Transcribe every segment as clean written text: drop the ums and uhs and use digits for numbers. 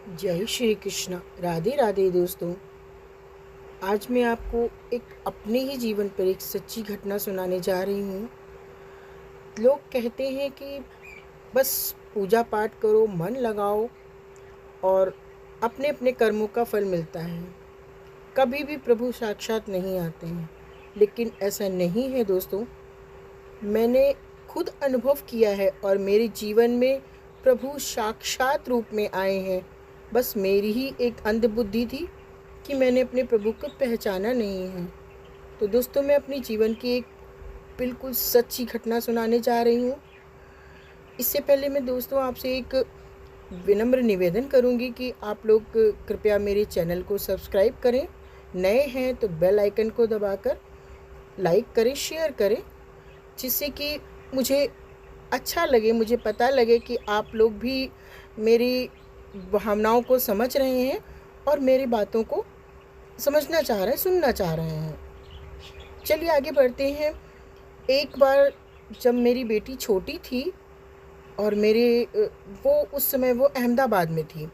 जय श्री कृष्ण। राधे राधे दोस्तों। आज मैं आपको एक अपने ही जीवन पर एक सच्ची घटना सुनाने जा रही हूँ। लोग कहते हैं कि बस पूजा पाठ करो, मन लगाओ और अपने अपने कर्मों का फल मिलता है। कभी भी प्रभु साक्षात नहीं आते हैं, लेकिन ऐसा नहीं है दोस्तों। मैंने खुद अनुभव किया है और मेरे जीवन में प्रभु साक्षात रूप में आए हैं। बस मेरी ही एक अंधबुद्धि थी कि मैंने अपने प्रभु को पहचाना नहीं है। तो दोस्तों, मैं अपनी जीवन की एक बिल्कुल सच्ची घटना सुनाने जा रही हूँ। इससे पहले मैं दोस्तों आपसे एक विनम्र निवेदन करूँगी कि आप लोग कृपया मेरे चैनल को सब्सक्राइब करें। नए हैं तो बेल आइकन को दबाकर लाइक करें, शेयर करें, जिससे कि मुझे अच्छा लगे, मुझे पता लगे कि आप लोग भी मेरी भावनाओं को समझ रहे हैं और मेरी बातों को समझना चाह रहे हैं, सुनना चाह रहे हैं। चलिए आगे बढ़ते हैं। एक बार जब मेरी बेटी छोटी थी और वो उस समय वो अहमदाबाद में थी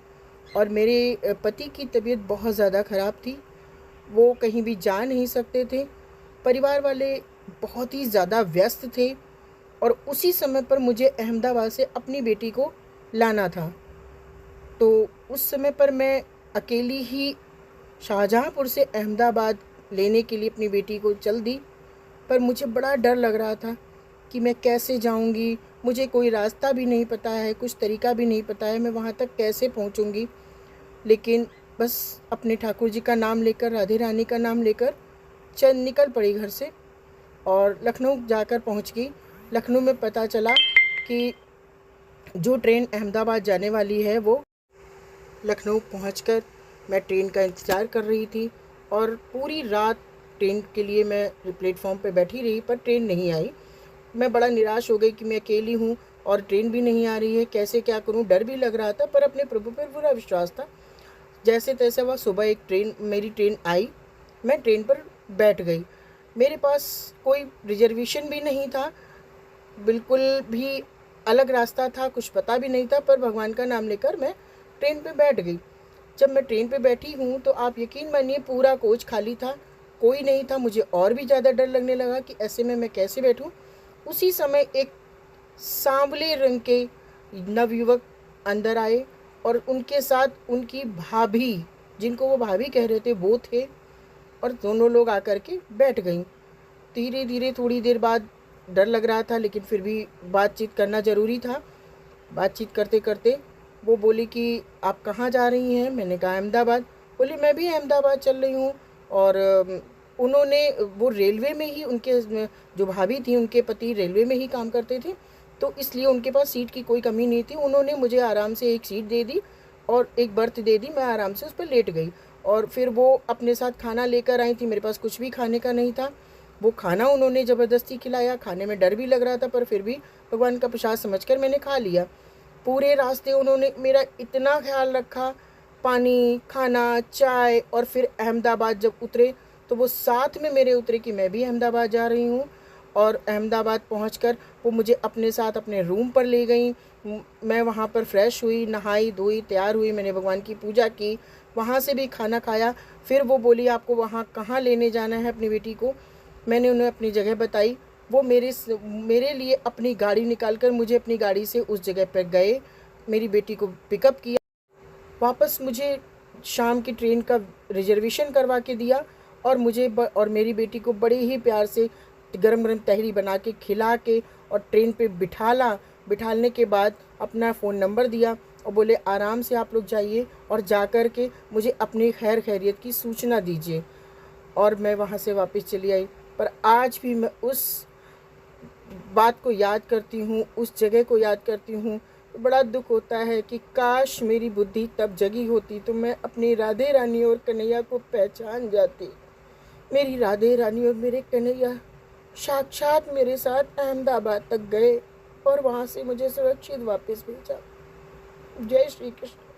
और मेरे पति की तबीयत बहुत ज़्यादा ख़राब थी। वो कहीं भी जा नहीं सकते थे। परिवार वाले बहुत ही ज़्यादा व्यस्त थे और उसी समय पर मुझे अहमदाबाद से अपनी बेटी को लाना था। तो उस समय पर मैं अकेली ही शाहजहाँपुर से अहमदाबाद लेने के लिए अपनी बेटी को चल दी। पर मुझे बड़ा डर लग रहा था कि मैं कैसे जाऊंगी। मुझे कोई रास्ता भी नहीं पता है, कुछ तरीका भी नहीं पता है, मैं वहाँ तक कैसे पहुँचूंगी। लेकिन बस अपने ठाकुर जी का नाम लेकर, राधे रानी का नाम लेकर चल निकल पड़ी घर से और लखनऊ जाकर पहुँच गई। लखनऊ में पता चला कि जो ट्रेन अहमदाबाद जाने वाली है वो लखनऊ पहुंचकर मैं ट्रेन का इंतज़ार कर रही थी और पूरी रात ट्रेन के लिए मैं प्लेटफॉर्म पे बैठी रही, पर ट्रेन नहीं आई। मैं बड़ा निराश हो गई कि मैं अकेली हूँ और ट्रेन भी नहीं आ रही है, कैसे क्या करूँ। डर भी लग रहा था पर अपने प्रभु पर पूरा विश्वास था। जैसे तैसे वह सुबह मेरी ट्रेन आई। मैं ट्रेन पर बैठ गई। मेरे पास कोई रिजर्वेशन भी नहीं था, बिल्कुल भी अलग रास्ता था, कुछ पता भी नहीं था, पर भगवान का नाम लेकर मैं ट्रेन पे बैठ गई। जब मैं ट्रेन पे बैठी हूँ तो आप यकीन मानिए पूरा कोच खाली था, कोई नहीं था। मुझे और भी ज़्यादा डर लगने लगा कि ऐसे में मैं कैसे बैठूँ। उसी समय एक सांवले रंग के नवयुवक अंदर आए और उनके साथ उनकी भाभी, जिनको वो भाभी कह रहे थे, वो थे और दोनों लोग आकर के बैठ गईं। धीरे धीरे थोड़ी देर बाद डर लग रहा था, लेकिन फिर भी बातचीत करना ज़रूरी था। बातचीत करते करते वो बोली कि आप कहाँ जा रही हैं? मैंने कहा अहमदाबाद। बोली मैं भी अहमदाबाद चल रही हूँ। और उन्होंने वो रेलवे में ही, उनके जो भाभी थी उनके पति रेलवे में ही काम करते थे, तो इसलिए उनके पास सीट की कोई कमी नहीं थी। उन्होंने मुझे आराम से एक सीट दे दी और एक बर्थ दे दी। मैं आराम से उस पर लेट गई और फिर वो अपने साथ खाना लेकर आई थी। मेरे पास कुछ भी खाने का नहीं था। वो खाना उन्होंने ज़बरदस्ती खिलाया। खाने में डर भी लग रहा था पर फिर भी भगवान का प्रसाद समझकर मैंने खा लिया। पूरे रास्ते उन्होंने मेरा इतना ख्याल रखा, पानी, खाना, चाय। और फिर अहमदाबाद जब उतरे तो वो साथ में मेरे उतरे कि मैं भी अहमदाबाद जा रही हूँ। और अहमदाबाद पहुँचकर वो मुझे अपने साथ अपने रूम पर ले गई। मैं वहाँ पर फ्रेश हुई, नहाई धोई, तैयार हुई, मैंने भगवान की पूजा की, वहाँ से भी खाना खाया। फिर वो बोली आपको वहाँ कहाँ लेने जाना है अपनी बेटी को। मैंने उन्हें अपनी जगह बताई। वो मेरे लिए अपनी गाड़ी निकाल कर मुझे अपनी गाड़ी से उस जगह पर गए, मेरी बेटी को पिकअप किया, वापस मुझे शाम की ट्रेन का रिजर्वेशन करवा के दिया और और मेरी बेटी को बड़े ही प्यार से गरम गरम तहरी बना के खिला के और ट्रेन पे बिठालने के बाद अपना फ़ोन नंबर दिया और बोले आराम से आप लोग जाइए और जा कर के मुझे अपनी खैर खैरियत की सूचना दीजिए। और मैं वहाँ से वापस चली आई। पर आज भी मैं उस बात को याद करती हूँ, उस जगह को याद करती हूँ तो बड़ा दुख होता है कि काश मेरी बुद्धि तब जगी होती तो मैं अपनी राधे रानी और कन्हैया को पहचान जाती। मेरी राधे रानी और मेरे कन्हैया साक्षात मेरे साथ अहमदाबाद तक गए और वहाँ से मुझे सुरक्षित वापस भेजा। जय श्री कृष्ण।